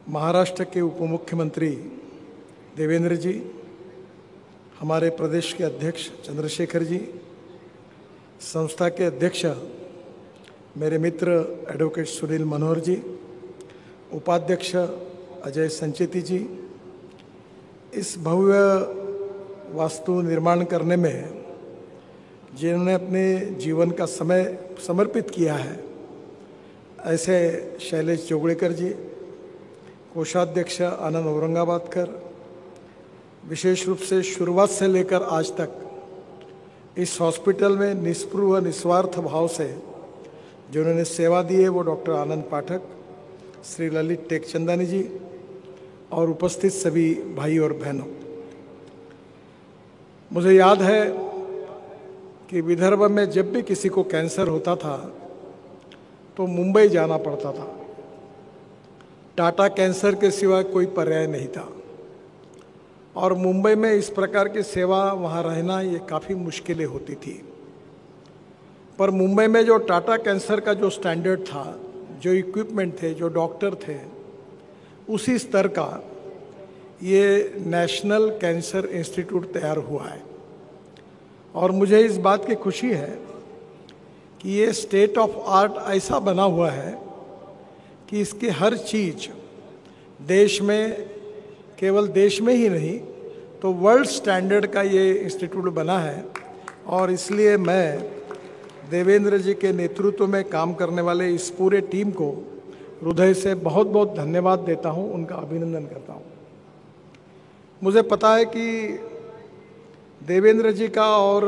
महाराष्ट्र के उप मुख्यमंत्री देवेंद्र जी, हमारे प्रदेश के अध्यक्ष चंद्रशेखर जी, संस्था के अध्यक्ष मेरे मित्र एडवोकेट सुनील मनोहर जी, उपाध्यक्ष अजय संचेती जी, इस भव्य वास्तु निर्माण करने में जिन्होंने अपने जीवन का समय समर्पित किया है, ऐसे शैलेश जोगड़ेकर जी, कोषाध्यक्ष आनंद औरंगाबादकर, विशेष रूप से शुरुआत से लेकर आज तक इस हॉस्पिटल में निष्पृह निस्वार्थ भाव से जिन्होंने सेवा दी है, वो डॉक्टर आनंद पाठक, श्री ललित टेकचंदानी जी और उपस्थित सभी भाई और बहनों। मुझे याद है कि विदर्भ में जब भी किसी को कैंसर होता था तो मुंबई जाना पड़ता था। टाटा कैंसर के सिवा कोई पर्याय नहीं था और मुंबई में इस प्रकार की सेवा वहाँ रहना ये काफ़ी मुश्किलें होती थी। पर मुंबई में जो टाटा कैंसर का जो स्टैंडर्ड था, जो इक्विपमेंट थे, जो डॉक्टर थे, उसी स्तर का ये नेशनल कैंसर इंस्टीट्यूट तैयार हुआ है। और मुझे इस बात की खुशी है कि ये स्टेट ऑफ आर्ट ऐसा बना हुआ है कि इसकी हर चीज़ देश में, केवल देश में ही नहीं तो वर्ल्ड स्टैंडर्ड का ये इंस्टीट्यूट बना है। और इसलिए मैं देवेंद्र जी के नेतृत्व में काम करने वाले इस पूरे टीम को हृदय से बहुत बहुत धन्यवाद देता हूँ, उनका अभिनंदन करता हूँ। मुझे पता है कि देवेंद्र जी का और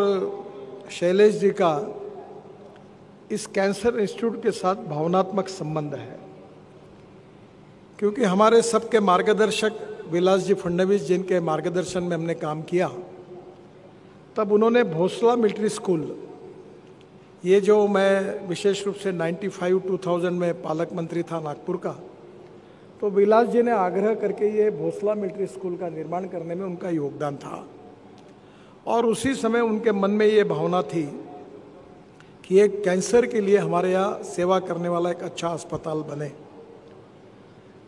शैलेश जी का इस कैंसर इंस्टीट्यूट के साथ भावनात्मक संबंध है, क्योंकि हमारे सबके मार्गदर्शक विलास जी फडणवीस जिनके मार्गदर्शन में हमने काम किया, तब उन्होंने भोसला मिलिट्री स्कूल, ये जो मैं विशेष रूप से 95-2000 में पालक मंत्री था नागपुर का, तो विलास जी ने आग्रह करके ये भोसला मिलिट्री स्कूल का निर्माण करने में उनका योगदान था। और उसी समय उनके मन में ये भावना थी कि एक कैंसर के लिए हमारे यहाँ सेवा करने वाला एक अच्छा अस्पताल बने।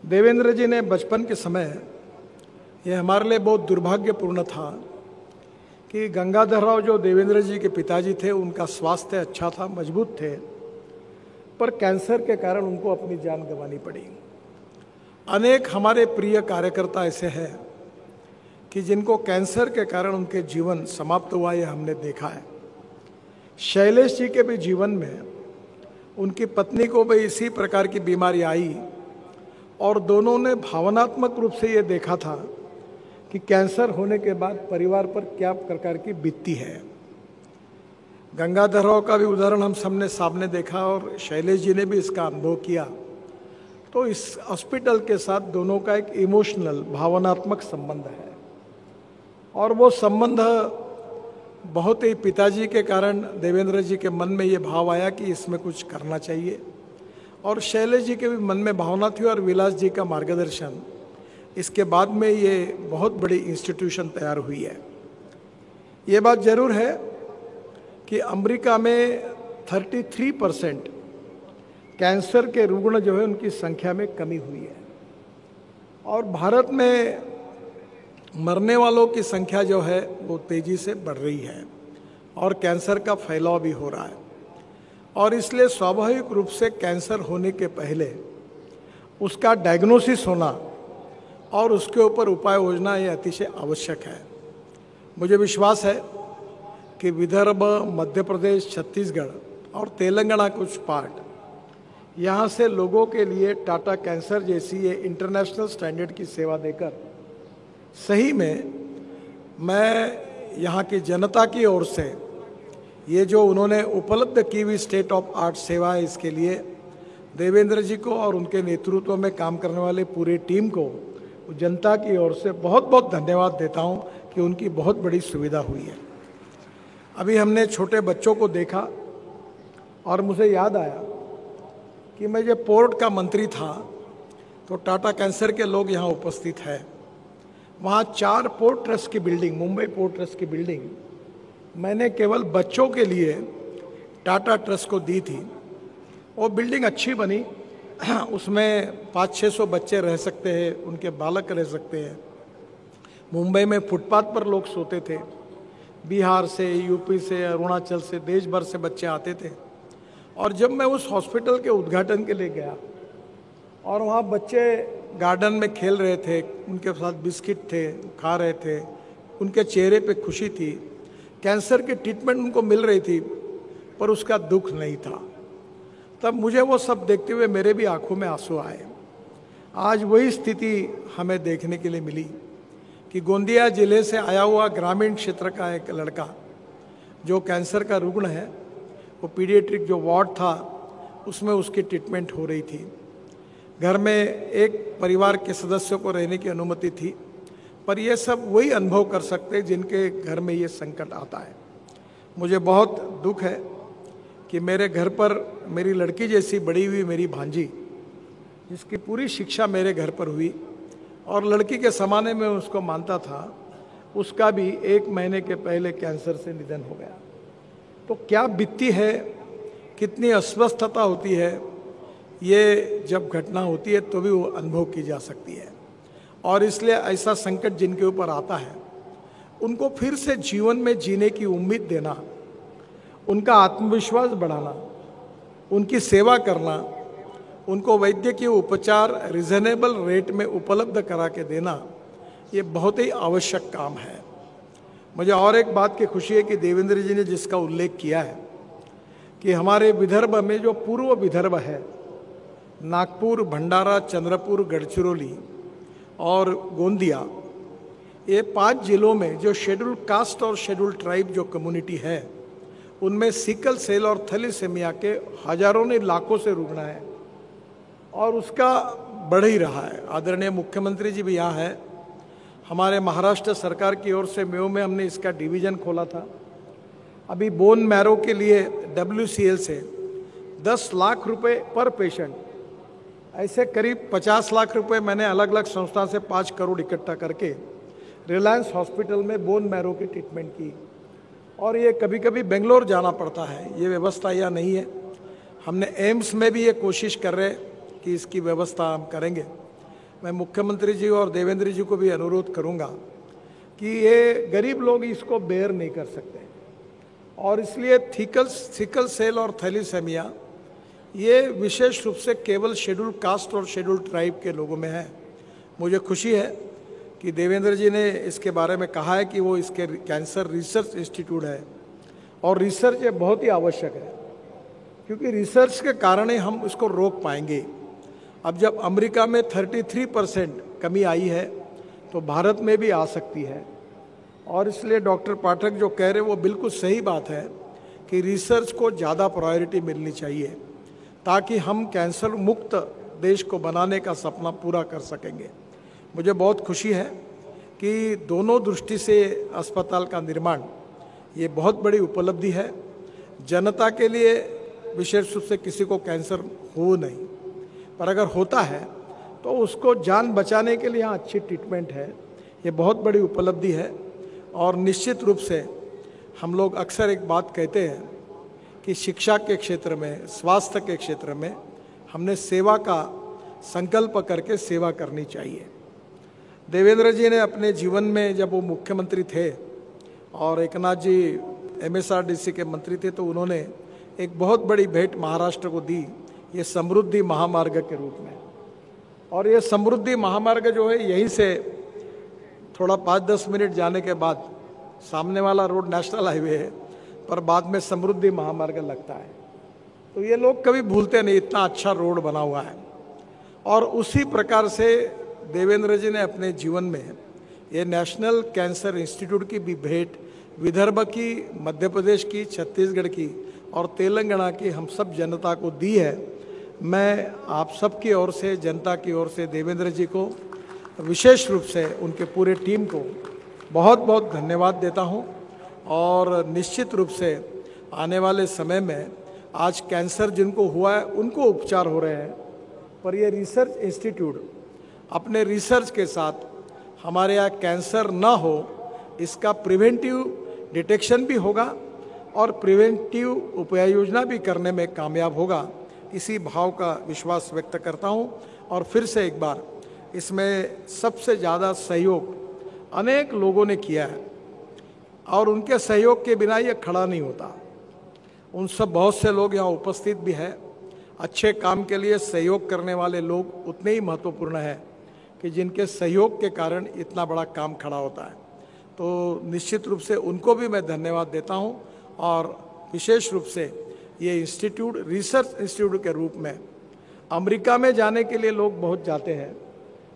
देवेंद्र जी ने बचपन के समय, ये हमारे लिए बहुत दुर्भाग्यपूर्ण था कि गंगाधर राव जो देवेंद्र जी के पिताजी थे, उनका स्वास्थ्य अच्छा था, मजबूत थे, पर कैंसर के कारण उनको अपनी जान गंवानी पड़ी। अनेक हमारे प्रिय कार्यकर्ता ऐसे हैं कि जिनको कैंसर के कारण उनके जीवन समाप्त हुआ, ये हमने देखा है। शैलेश जी के भी जीवन में उनकी पत्नी को भी इसी प्रकार की बीमारी आई और दोनों ने भावनात्मक रूप से ये देखा था कि कैंसर होने के बाद परिवार पर क्या प्रकार की बीतती है। गंगाधर राव का भी उदाहरण हम सबने सामने देखा और शैलेश जी ने भी इसका अनुभव किया। तो इस हॉस्पिटल के साथ दोनों का एक इमोशनल, भावनात्मक संबंध है और वो संबंध बहुत ही पिताजी के कारण देवेंद्र जी के मन में ये भाव आया कि इसमें कुछ करना चाहिए, और शैलेश जी के भी मन में भावना थी और विलास जी का मार्गदर्शन, इसके बाद में ये बहुत बड़ी इंस्टीट्यूशन तैयार हुई है। ये बात जरूर है कि अमेरिका में 33% कैंसर के रुग्ण जो है उनकी संख्या में कमी हुई है और भारत में मरने वालों की संख्या जो है वो तेजी से बढ़ रही है और कैंसर का फैलाव भी हो रहा है। और इसलिए स्वाभाविक रूप से कैंसर होने के पहले उसका डायग्नोसिस होना और उसके ऊपर उपाय योजना ये अतिशय आवश्यक है। मुझे विश्वास है कि विदर्भ, मध्य प्रदेश, छत्तीसगढ़ और तेलंगाना कुछ पार्ट, यहाँ से लोगों के लिए टाटा कैंसर जैसी ये इंटरनेशनल स्टैंडर्ड की सेवा देकर सही में मैं यहाँ की जनता की ओर से ये जो उन्होंने उपलब्ध की हुई स्टेट ऑफ आर्ट सेवा है, इसके लिए देवेंद्र जी को और उनके नेतृत्व में काम करने वाले पूरी टीम को जनता की ओर से बहुत बहुत धन्यवाद देता हूँ कि उनकी बहुत बड़ी सुविधा हुई है। अभी हमने छोटे बच्चों को देखा और मुझे याद आया कि मैं जब पोर्ट का मंत्री था तो टाटा कैंसर के लोग यहाँ उपस्थित हैं। वहाँ 4 पोर्ट ट्रस्ट की बिल्डिंग, मुंबई पोर्ट ट्रस्ट की बिल्डिंग मैंने केवल बच्चों के लिए टाटा ट्रस्ट को दी थी। वो बिल्डिंग अच्छी बनी उसमें 500-600 बच्चे रह सकते हैं, उनके बालक रह सकते हैं। मुंबई में फुटपाथ पर लोग सोते थे। बिहार से, यूपी से, अरुणाचल से, देश भर से बच्चे आते थे। और जब मैं उस हॉस्पिटल के उद्घाटन के लिए गया और वहाँ बच्चे गार्डन में खेल रहे थे, उनके साथ बिस्किट थे, खा रहे थे, उनके चेहरे पे खुशी थी, कैंसर की ट्रीटमेंट उनको मिल रही थी, पर उसका दुख नहीं था। तब मुझे वो सब देखते हुए मेरे भी आंखों में आंसू आए। आज वही स्थिति हमें देखने के लिए मिली कि गोंदिया जिले से आया हुआ ग्रामीण क्षेत्र का एक लड़का जो कैंसर का रुग्ण है, वो पीडियाट्रिक जो वार्ड था उसमें उसकी ट्रीटमेंट हो रही थी। घर में एक परिवार के सदस्यों को रहने की अनुमति थी, पर ये सब वही अनुभव कर सकते जिनके घर में ये संकट आता है। मुझे बहुत दुख है कि मेरे घर पर मेरी लड़की जैसी बड़ी हुई मेरी भांजी, जिसकी पूरी शिक्षा मेरे घर पर हुई और लड़की के समाने में उसको मानता था, उसका भी 1 महीने के पहले कैंसर से निधन हो गया। तो क्या बीतती है, कितनी अस्वस्थता होती है, ये जब घटना होती है तो भी वो अनुभव की जा सकती है। और इसलिए ऐसा संकट जिनके ऊपर आता है, उनको फिर से जीवन में जीने की उम्मीद देना, उनका आत्मविश्वास बढ़ाना, उनकी सेवा करना, उनको वैद्यकीय उपचार रिजनेबल रेट में उपलब्ध करा के देना, ये बहुत ही आवश्यक काम है। मुझे और एक बात की खुशी है कि देवेंद्र जी ने जिसका उल्लेख किया है कि हमारे विदर्भ में जो पूर्व विदर्भ है, नागपुर, भंडारा, चंद्रपुर, गढ़चिरौली और गोंदिया, ये 5 जिलों में जो शेड्यूल कास्ट और शेड्यूल ट्राइब जो कम्युनिटी है, उनमें सिकल सेल और थैलेसीमिया के हजारों ने लाखों से रुग्ण है और उसका बढ़ ही रहा है। आदरणीय मुख्यमंत्री जी भी यहाँ है। हमारे महाराष्ट्र सरकार की ओर से मेयो में हमने इसका डिवीज़न खोला था। अभी बोन मैरो के लिए WCL से 10 लाख रुपए पर पेशेंट, ऐसे करीब 50 लाख रुपए मैंने अलग अलग संस्था से 5 करोड़ इकट्ठा करके रिलायंस हॉस्पिटल में बोन मैरो की ट्रीटमेंट की। और ये कभी कभी बेंगलोर जाना पड़ता है, ये व्यवस्था यहाँ नहीं है। हमने एम्स में भी ये कोशिश कर रहे कि इसकी व्यवस्था हम करेंगे। मैं मुख्यमंत्री जी और देवेंद्र जी को भी अनुरोध करूंगा कि ये गरीब लोग इसको बेयर नहीं कर सकते और इसलिए सिकल सेल और थैलेसीमिया ये विशेष रूप से केवल शेड्यूल कास्ट और शेड्यूल ट्राइब के लोगों में है। मुझे खुशी है कि देवेंद्र जी ने इसके बारे में कहा है कि वो इसके कैंसर रिसर्च इंस्टीट्यूट है और रिसर्च ये बहुत ही आवश्यक है, क्योंकि रिसर्च के कारण ही हम इसको रोक पाएंगे। अब जब अमेरिका में 33% कमी आई है तो भारत में भी आ सकती है। और इसलिए डॉक्टर पाठक जो कह रहे हैं वो बिल्कुल सही बात है कि रिसर्च को ज़्यादा प्रायोरिटी मिलनी चाहिए ताकि हम कैंसर मुक्त देश को बनाने का सपना पूरा कर सकेंगे। मुझे बहुत खुशी है कि दोनों दृष्टि से अस्पताल का निर्माण ये बहुत बड़ी उपलब्धि है। जनता के लिए विशेष रूप से किसी को कैंसर हो नहीं, पर अगर होता है तो उसको जान बचाने के लिए यहाँ अच्छी ट्रीटमेंट है, ये बहुत बड़ी उपलब्धि है। और निश्चित रूप से हम लोग अक्सर एक बात कहते हैं कि शिक्षा के क्षेत्र में, स्वास्थ्य के क्षेत्र में हमने सेवा का संकल्प करके सेवा करनी चाहिए। देवेंद्र जी ने अपने जीवन में जब वो मुख्यमंत्री थे और एकनाथ जी MSRDC के मंत्री थे तो उन्होंने एक बहुत बड़ी भेंट महाराष्ट्र को दी, ये समृद्धि महामार्ग के रूप में। और ये समृद्धि महामार्ग जो है यहीं से थोड़ा 5-10 मिनट जाने के बाद सामने वाला रोड नेशनल हाईवे है, पर बाद में समृद्धि महामार्ग लगता है। तो ये लोग कभी भूलते नहीं, इतना अच्छा रोड बना हुआ है। और उसी प्रकार से देवेंद्र जी ने अपने जीवन में ये नेशनल कैंसर इंस्टीट्यूट की भी भेंट विदर्भ की, मध्य प्रदेश की, छत्तीसगढ़ की और तेलंगाना की हम सब जनता को दी है। मैं आप सब की ओर से, जनता की ओर से देवेंद्र जी को विशेष रूप से उनके पूरे टीम को बहुत बहुत धन्यवाद देता हूं। और निश्चित रूप से आने वाले समय में आज कैंसर जिनको हुआ है उनको उपचार हो रहे हैं, पर ये रिसर्च इंस्टीट्यूट अपने रिसर्च के साथ हमारे यहाँ कैंसर ना हो इसका प्रिवेंटिव डिटेक्शन भी होगा और प्रिवेंटिव उपाय योजना भी करने में कामयाब होगा। इसी भाव का विश्वास व्यक्त करता हूं। और फिर से एक बार इसमें सबसे ज़्यादा सहयोग अनेक लोगों ने किया है और उनके सहयोग के बिना ये खड़ा नहीं होता। उन सब बहुत से लोग यहाँ उपस्थित भी हैं। अच्छे काम के लिए सहयोग करने वाले लोग उतने ही महत्वपूर्ण हैं कि जिनके सहयोग के कारण इतना बड़ा काम खड़ा होता है। तो निश्चित रूप से उनको भी मैं धन्यवाद देता हूँ। और विशेष रूप से ये इंस्टीट्यूट रिसर्च इंस्टीट्यूट के रूप में अमेरिका में जाने के लिए लोग बहुत जाते हैं,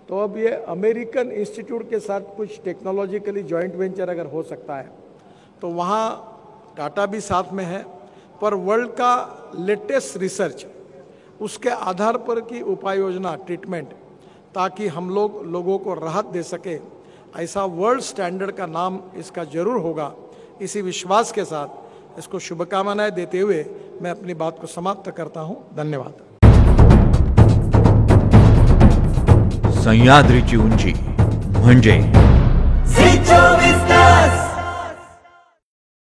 तो अब ये अमेरिकन इंस्टीट्यूट के साथ कुछ टेक्नोलॉजिकली जॉइंट वेंचर अगर हो सकता है तो वहाँ टाटा भी साथ में है, पर वर्ल्ड का लेटेस्ट रिसर्च उसके आधार पर की उपाय योजना ट्रीटमेंट, ताकि हम लोगों को राहत दे सके, ऐसा वर्ल्ड स्टैंडर्ड का नाम इसका जरूर होगा। इसी विश्वास के साथ इसको शुभकामनाएं देते हुए मैं अपनी बात को समाप्त करता हूं। धन्यवाद। सह्याद्रीची उंची म्हणजे